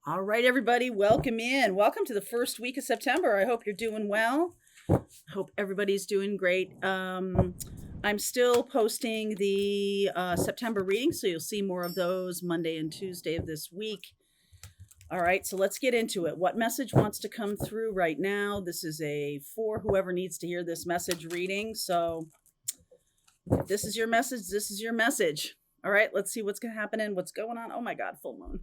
All right, everybody, welcome in. Welcome to the first week of September. I hope you're doing well. I hope everybody's doing great. I'm still posting the September readings, so you'll see more of those Monday and Tuesday of this week. All right, so let's get into it. What message wants to come through right now? This is for whoever needs to hear this message reading. So if this is your message, this is your message. All right, let's see what's going to happen and what's going on. Oh my God, full moon.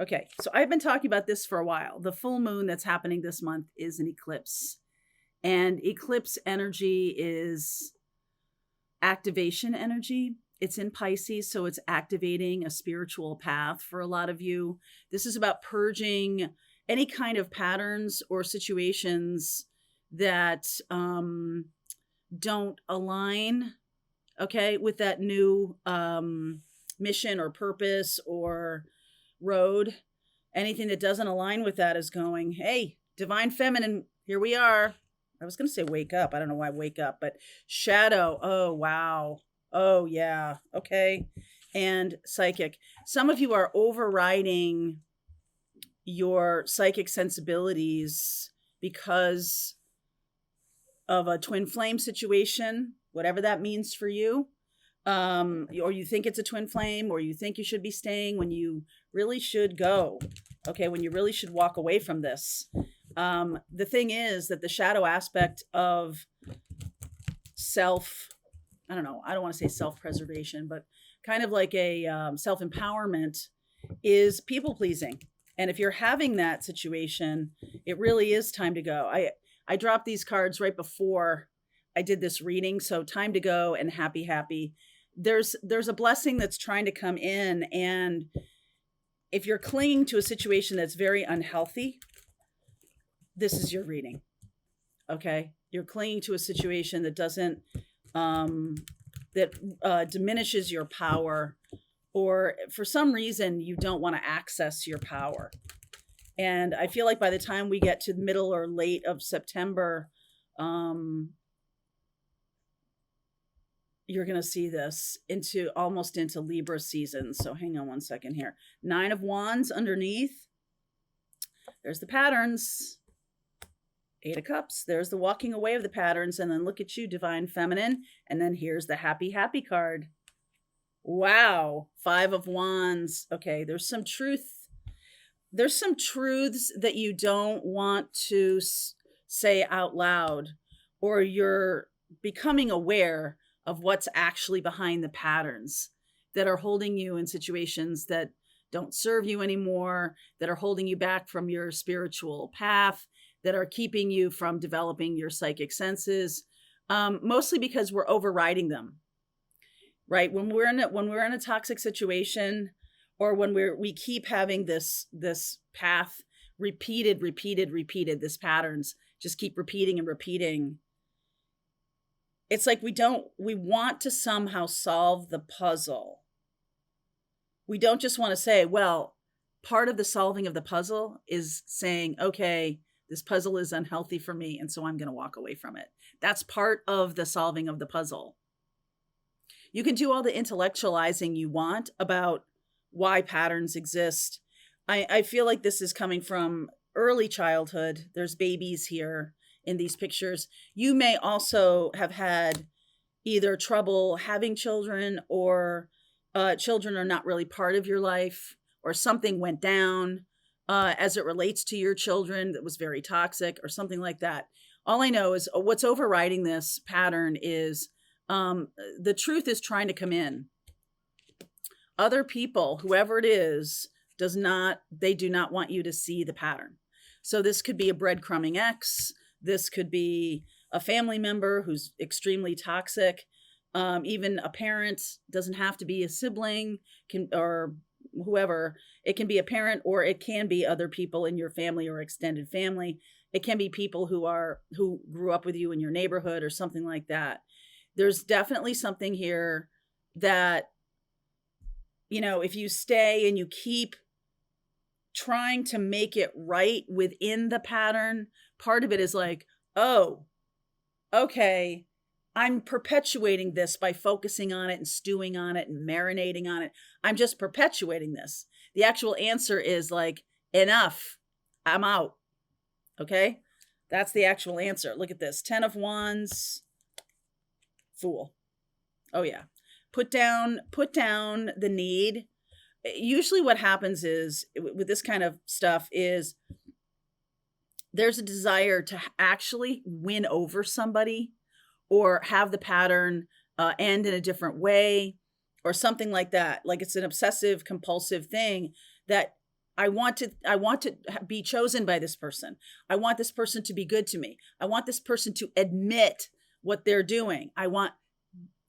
Okay, so I've been talking about this for a while. The full moon that's happening this month is an eclipse. And eclipse energy is activation energy. It's in Pisces, so it's activating a spiritual path for a lot of you. This is about purging any kind of patterns or situations that don't align, okay, with that new mission or purpose or road. Anything that doesn't align with that is going, hey, divine feminine, here we are. I was going to say wake up. I don't know why wake up, but shadow. Oh, wow. Oh, yeah. Okay. And psychic. Some of you are overriding your psychic sensibilities because of a twin flame situation, whatever that means for you. Or you think it's a twin flame, or you think you should be staying when you really should go. Okay, when you really should walk away from this. The thing is that the shadow aspect of I don't want to say self-preservation, but kind of like a self-empowerment is people pleasing. And if you're having that situation, it really is time to go. I dropped these cards right before I did this reading. So time to go and happy. There's a blessing that's trying to come in. And if you're clinging to a situation that's very unhealthy, this is your reading. Okay. You're clinging to a situation that doesn't, diminishes your power, or for some reason you don't want to access your power. And I feel like by the time we get to the middle or late of September, you're going to see this almost into Libra season. So hang on one second here. 9 of Wands underneath. There's the patterns. 8 of Cups. There's the walking away of the patterns. And then look at you, divine feminine. And then here's the happy card. Wow. 5 of Wands. Okay. There's some truth. There's some truths that you don't want to say out loud, or you're becoming aware of what's actually behind the patterns that are holding you in situations that don't serve you anymore, that are holding you back from your spiritual path, that are keeping you from developing your psychic senses, mostly because we're overriding them, right? When we're in a toxic situation, or when we keep having this path repeated, this patterns just keep repeating and repeating. It's like we want to somehow solve the puzzle. We don't just want to say, well, part of the solving of the puzzle is saying, okay, this puzzle is unhealthy for me, and so I'm going to walk away from it. That's part of the solving of the puzzle. You can do all the intellectualizing you want about why patterns exist. I feel like this is coming from early childhood. There's babies here in these pictures. You may also have had either trouble having children, or children are not really part of your life, or something went down as it relates to your children that was very toxic or something like that. All I know is what's overriding this pattern is the truth is trying to come in. Other people, whoever it is, they do not want you to see the pattern. So this could be a breadcrumbing ex. This could be a family member who's extremely toxic. Even a parent, doesn't have to be a sibling, or whoever. It can be a parent, or it can be other people in your family or extended family. It can be people who grew up with you in your neighborhood or something like that. There's definitely something here that, if you stay and you keep trying to make it right within the pattern, part of it is like, oh, okay, I'm perpetuating this by focusing on it and stewing on it and marinating on it. I'm just perpetuating this. The actual answer is like, enough. I'm out. Okay? That's the actual answer. Look at this. 10 of Wands, Fool. Oh yeah. Put down the need. Usually what happens is with this kind of stuff is there's a desire to actually win over somebody or have the pattern end in a different way or something like that. Like it's an obsessive compulsive thing that I want to be chosen by this person. I want this person to be good to me. I want this person to admit what they're doing. I want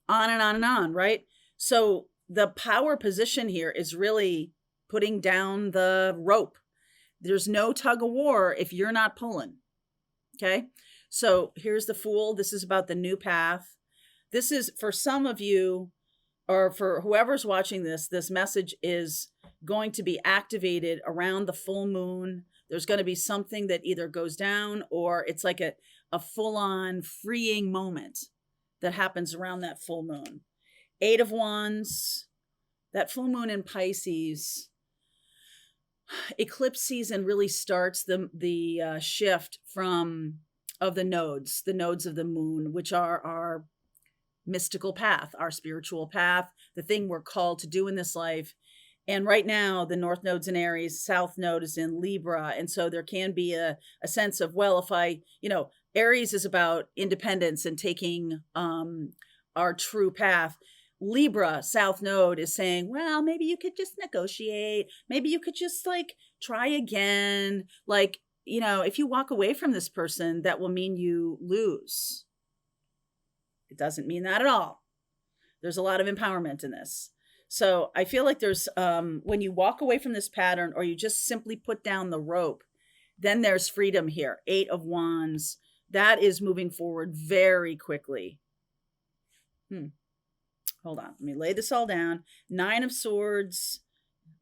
on and on and on, right? So the power position here is really putting down the rope. There's no tug of war if you're not pulling. Okay? So here's the Fool. This is about the new path. This is for some of you, or for whoever's watching this message is going to be activated around the full moon. There's going to be something that either goes down or it's like a full-on freeing moment that happens around that full moon. 8 of Wands, that full moon in Pisces, eclipse season really starts the shift of the nodes of the moon, which are our mystical path, our spiritual path, the thing we're called to do in this life. And right now, the North Node's in Aries, South Node is in Libra. And so there can be a sense of, well, if Aries is about independence and taking our true path. Libra, South Node, is saying, well, maybe you could just negotiate. Maybe you could just try again. If you walk away from this person, that will mean you lose. It doesn't mean that at all. There's a lot of empowerment in this. So I feel like there's, when you walk away from this pattern or you just simply put down the rope, then there's freedom here. 8 of Wands. That is moving forward very quickly. Hold on. Let me lay this all down. 9 of Swords,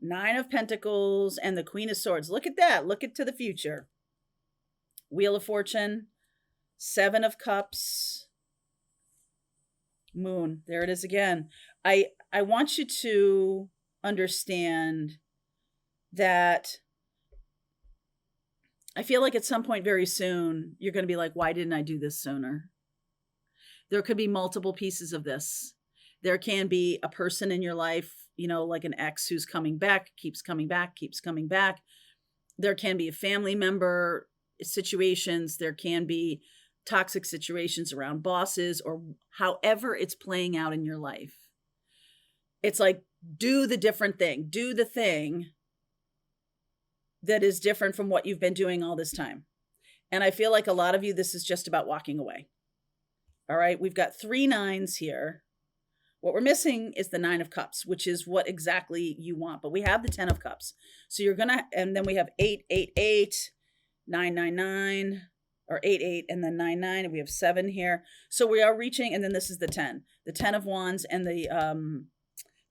9 of Pentacles, and the Queen of Swords. Look at that. Look into the future. Wheel of Fortune, 7 of Cups, Moon. There it is again. I want you to understand that I feel like at some point very soon, you're going to be like, why didn't I do this sooner? There could be multiple pieces of this. There can be a person in your life, like an ex who's coming back, keeps coming back, keeps coming back. There can be a family member situations. There can be toxic situations around bosses or however it's playing out in your life. It's like, do the different thing. Do the thing that is different from what you've been doing all this time. And I feel like a lot of you, this is just about walking away. All right. We've got 3 9s here. What we're missing is the 9 of Cups, which is what exactly you want. But we have the 10 of Cups. So you're going to, and then we have 8 8 8, 9 9 9, or 8 8, and then 9 9. And we have 7 here. So we are reaching, and then this is the 10 of Wands, and the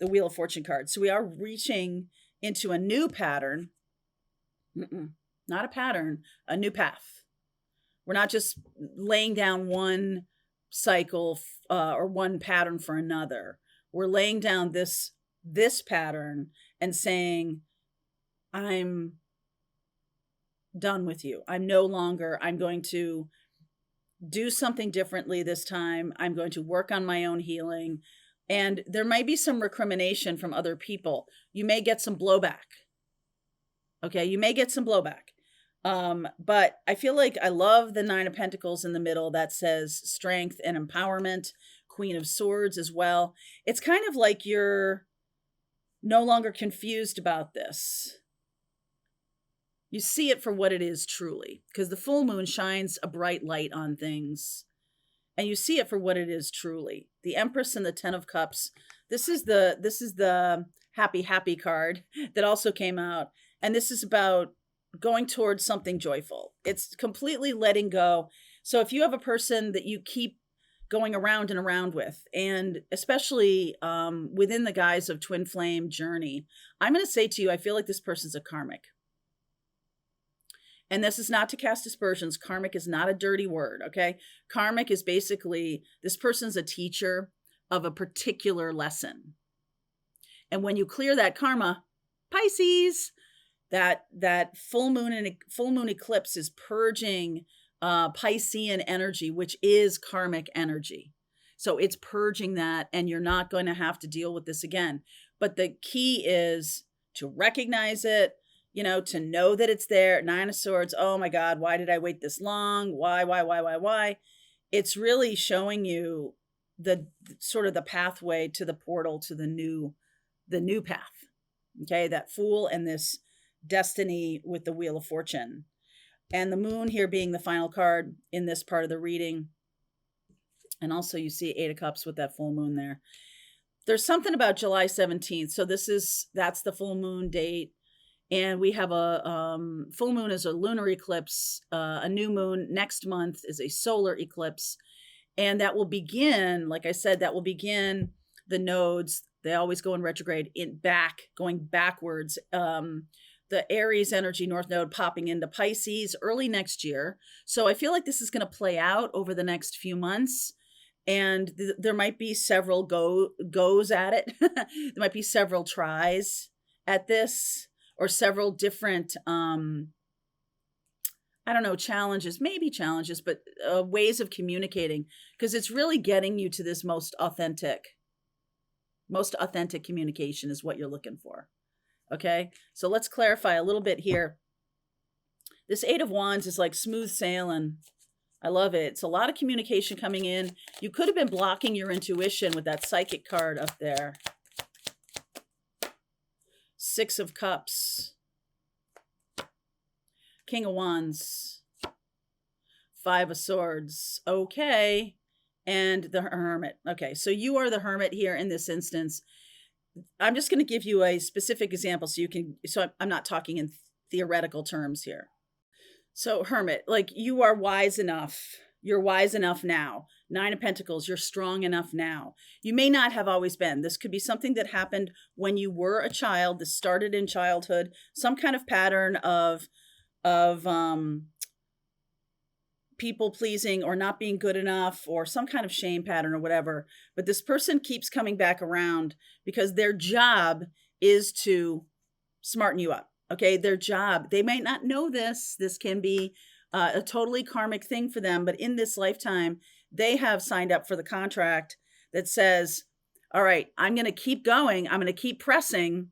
Wheel of Fortune card. So we are reaching into a new pattern. Not a pattern, a new path. We're not just laying down one cycle or one pattern for another. We're laying down this pattern and saying, I'm done with you. I'm going to do something differently this time. I'm going to work on my own healing. And there might be some recrimination from other people. You may get some blowback. Okay, you may get some blowback. But I feel like I love the 9 of Pentacles in the middle that says strength and empowerment, Queen of Swords as well. It's kind of like you're no longer confused about this. You see it for what it is truly, because the full moon shines a bright light on things. And you see it for what it is truly. The Empress and the 10 of Cups. This is the happy card that also came out. And this is about going towards something joyful. It's completely letting go. So if you have a person that you keep going around and around with, and especially within the guise of twin flame journey, I'm going to say to you, I feel like this person's a karmic. And this is not to cast aspersions. Karmic is not a dirty word, okay? Karmic is basically, this person's a teacher of a particular lesson. And when you clear that karma, Pisces, That full moon and full moon eclipse is purging Piscean energy, which is karmic energy. So it's purging that, and you're not going to have to deal with this again. But the key is to recognize it, to know that it's there. 9 of Swords. Oh my God, why did I wait this long? Why? It's really showing you the sort of the pathway to the portal to the new path. Okay, that Fool and this destiny with the Wheel of Fortune. And the moon here being the final card in this part of the reading. And also you see 8 of Cups with that full moon there. There's something about July 17th. So that's the full moon date. And we have a full moon is a lunar eclipse. A new moon next month is a solar eclipse. And that will begin, like I said, the nodes. They always go in retrograde going backwards. The Aries energy north node popping into Pisces early next year. So I feel like this is going to play out over the next few months. And there might be several goes at it. There might be several tries at this, or several different, challenges, but ways of communicating, because it's really getting you to this most authentic communication is what you're looking for. Okay, so let's clarify a little bit here. This 8 of Wands is like smooth sailing. I love it. It's a lot of communication coming in. You could have been blocking your intuition with that psychic card up there. 6 of Cups. King of Wands. 5 of Swords. Okay. And the Hermit. Okay, so you are the Hermit here in this instance. I'm just going to give you a specific example so I'm not talking in theoretical terms here. So Hermit, like, you are wise enough. You're wise enough now. 9 of Pentacles, you're strong enough now. You may not have always been. This could be something that happened when you were a child. This started in childhood. Some kind of pattern of people pleasing or not being good enough, or some kind of shame pattern or whatever. But this person keeps coming back around because their job is to smarten you up. Okay, their job. They might not know this. This can be a totally karmic thing for them. But in this lifetime, they have signed up for the contract that says, all right, I'm going to keep going. I'm going to keep pressing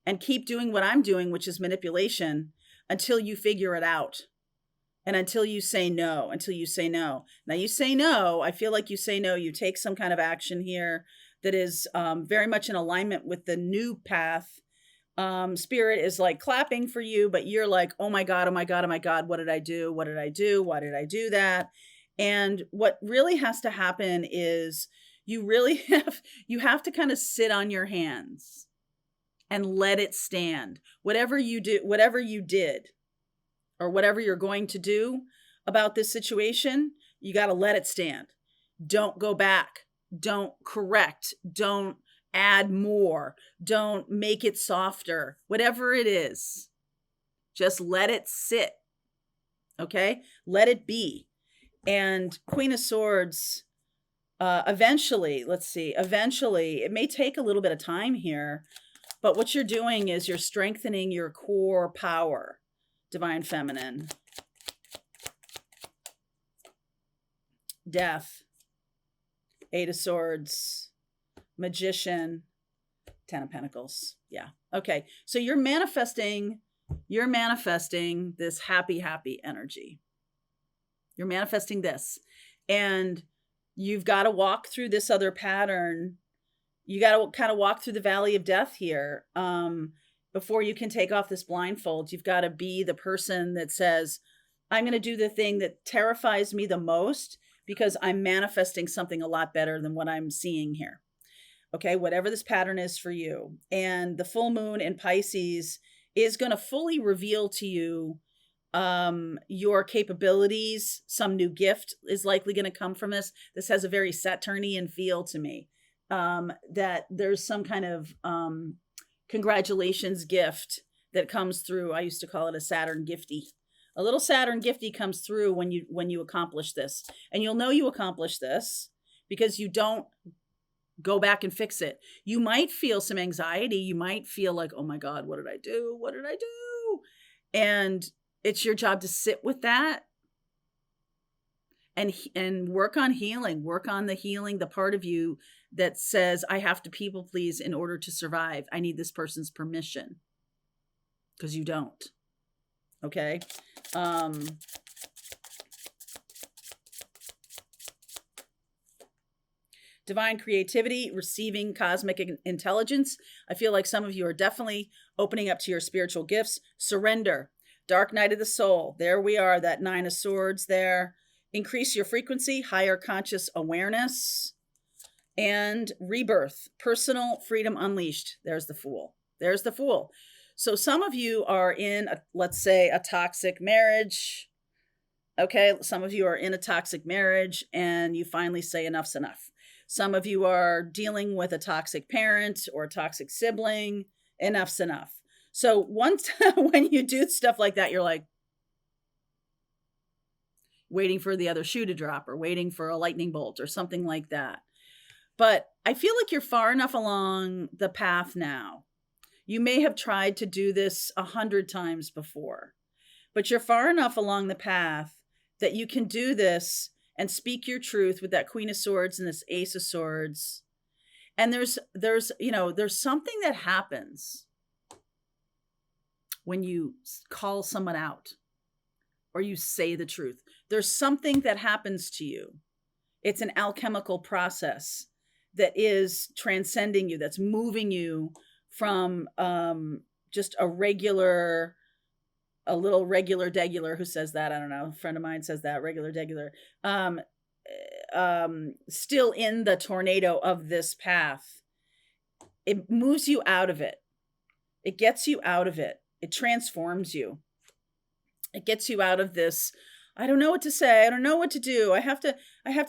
and keep doing what I'm doing, which is manipulation, until you figure it out. And until you say no. Now you say no. I feel like you say no. You take some kind of action here that is very much in alignment with the new path. Spirit is like clapping for you, but you're like, oh my God, what did I do? Why did I do that? And what really has to happen is you have to kind of sit on your hands and let it stand. Whatever you did, or whatever you're going to do about this situation, you got to let it stand. Don't go back. Don't correct. Don't add more. Don't make it softer. Whatever it is, just let it sit. Okay? Let it be. And Queen of Swords, eventually, it may take a little bit of time here, but what you're doing is you're strengthening your core power. Divine Feminine. Death. 8 of Swords. Magician. 10 of Pentacles. Yeah. Okay. So you're manifesting this happy energy. You're manifesting this. And you've got to walk through this other pattern. You got to kind of walk through the valley of death here. Before you can take off this blindfold, you've got to be the person that says, I'm going to do the thing that terrifies me the most because I'm manifesting something a lot better than what I'm seeing here. Okay, whatever this pattern is for you. And the full moon in Pisces is going to fully reveal to you your capabilities. Some new gift is likely going to come from this. This has a very Saturnian feel to me. That there's some kind of congratulations gift that comes through. I used to call it a Saturn gifty. A little Saturn gifty comes through when you accomplish this. And you'll know you accomplished this because you don't go back and fix it. You might feel some anxiety. You might feel like, oh my God, what did I do? And it's your job to sit with that and work on healing, work on the healing, the part of you that says, I have to people please in order to survive. I need this person's permission, because you don't. Okay. Divine creativity, receiving cosmic intelligence. I feel like some of you are definitely opening up to your spiritual gifts. Surrender. Dark night of the soul. There we are, that 9 of swords there. Increase your frequency, higher conscious awareness, and rebirth. Personal freedom unleashed. There's the Fool. There's the Fool. So some of you are in, let's say, a toxic marriage. Okay, some of you are in a toxic marriage and you finally say enough's enough. Some of you are dealing with a toxic parent or a toxic sibling. Enough's enough. So once when you do stuff like that, you're like waiting for the other shoe to drop or waiting for a lightning bolt or something like that. But I feel like you're far enough along the path now. You may have tried to do this 100 times before, but you're far enough along the path that you can do this and speak your truth with that Queen of Swords and this Ace of Swords. And there's something that happens when you call someone out or you say the truth. There's something that happens to you. It's an alchemical process that is transcending you, that's moving you from just a little regular degular. Who says that? I don't know. A friend of mine says that, regular degular. Still in the tornado of this path. It moves you out of it. It gets you out of it. It transforms you. It gets you out of this, I don't know what to say. I don't know what to do. I have to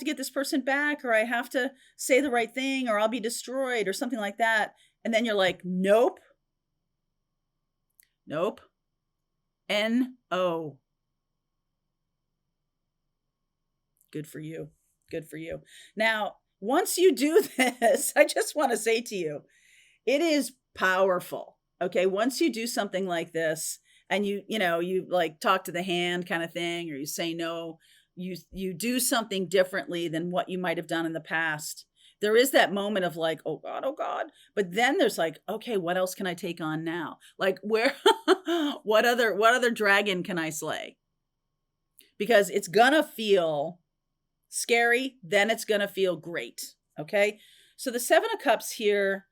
get this person back, or I have to say the right thing, or I'll be destroyed, or something like that. And then you're like, nope. N-O. Good for you. Good for you. Now, once you do this, I just want to say to you, it is powerful. Okay. Once you do something like this, and you like talk to the hand kind of thing, or you say no, you do something differently than what you might have done in the past. There is that moment of like, oh God. But then there's like, okay, what else can I take on now? Like what other dragon can I slay? Because it's gonna feel scary, then it's gonna feel great. Okay. So the 7 of Cups here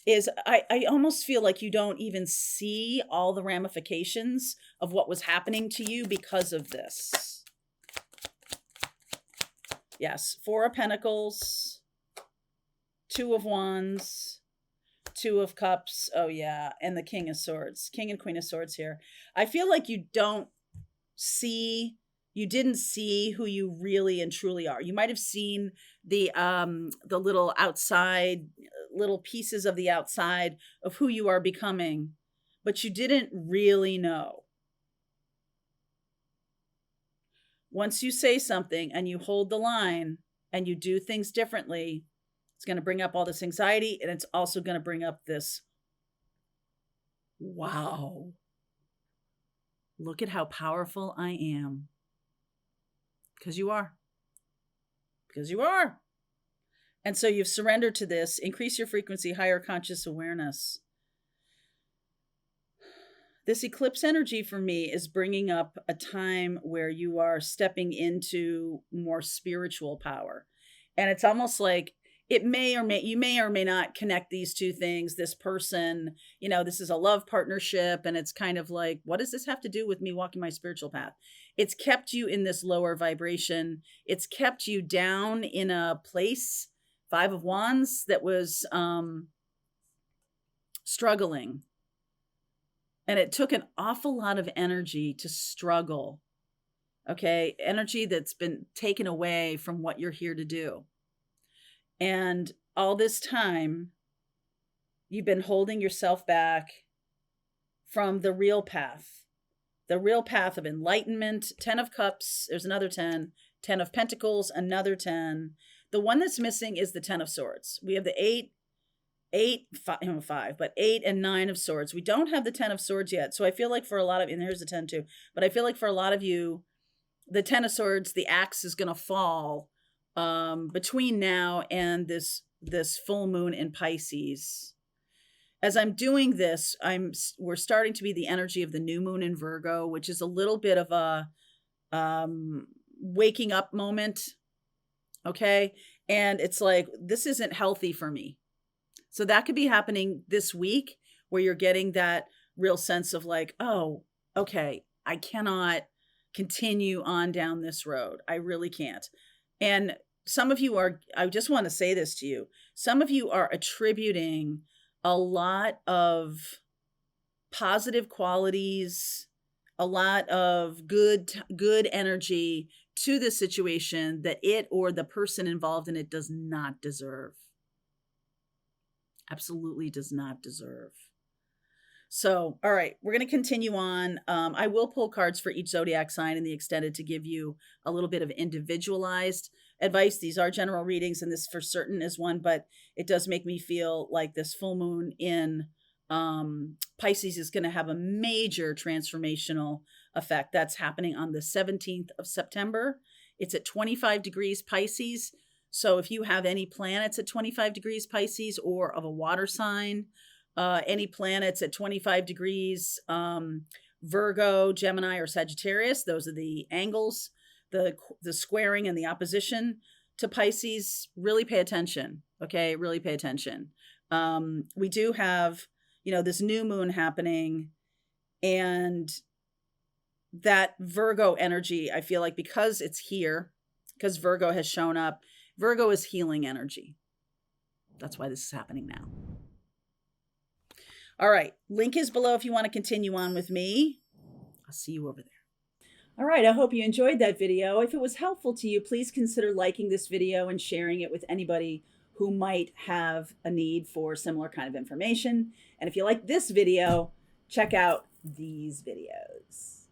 is, I almost feel like you don't even see all the ramifications of what was happening to you because of this. Yes, 4 of Pentacles, 2 of Wands, 2 of Cups. Oh yeah, and the King of Swords, King and Queen of Swords here. I feel like you didn't see who you really and truly are. You might have seen the little outside, little pieces of the outside of who you are becoming, but you didn't really know. Once you say something and you hold the line and you do things differently, it's going to bring up all this anxiety, and it's also going to bring up this, wow, look at how powerful I am. Because you are. Because you are. And so you've surrendered to this. Increase your frequency, higher conscious awareness. This eclipse energy for me is bringing up a time where you are stepping into more spiritual power. And it's almost like you may or may not connect these two things. This person, this is a love partnership, and it's kind of like, what does this have to do with me walking my spiritual path? It's kept you in this lower vibration. It's kept you down in a place, 5 of Wands, that was struggling. And it took an awful lot of energy to struggle. Okay. Energy that's been taken away from what you're here to do. And all this time, you've been holding yourself back from the real path of enlightenment. 10 of Cups, there's another 10, 10 of Pentacles, another 10. The one that's missing is the 10 of Swords. We have the 8 five, but 8 and 9 of swords. We don't have the 10 of swords yet. So I feel like for a lot of, and here's the 10 too, but I feel like for a lot of you, the 10 of swords, the axe is going to fall between now and this full moon in Pisces. As I'm doing this, we're starting to be the energy of the new moon in Virgo, which is a little bit of a waking up moment. Okay. And it's like, this isn't healthy for me. So that could be happening this week, where you're getting that real sense of like, oh, okay, I cannot continue on down this road. I really can't. And some of you are, I just want to say this to you. Some of you are attributing a lot of positive qualities, a lot of good energy to the situation that it or the person involved in it does not deserve. Absolutely does not deserve. So, all right, we're going to continue on. I will pull cards for each zodiac sign in the extended to give you a little bit of individualized advice. These are general readings, and this for certain is one, but it does make me feel like this full moon in Pisces is going to have a major transformational effect. That's happening on the 17th of September. It's at 25 degrees Pisces. So if you have any planets at 25 degrees Pisces or of a water sign, any planets at 25 degrees, Virgo, Gemini, or Sagittarius, those are the angles, the squaring and the opposition to Pisces, really pay attention. Okay, really pay attention. We do have, this new moon happening, and that Virgo energy, I feel like because it's here, because Virgo has shown up, Virgo is healing energy. That's why this is happening now. All right. Link is below if you want to continue on with me. I'll see you over there. All right. I hope you enjoyed that video. If it was helpful to you, please consider liking this video and sharing it with anybody who might have a need for similar kind of information. And if you like this video, check out these videos.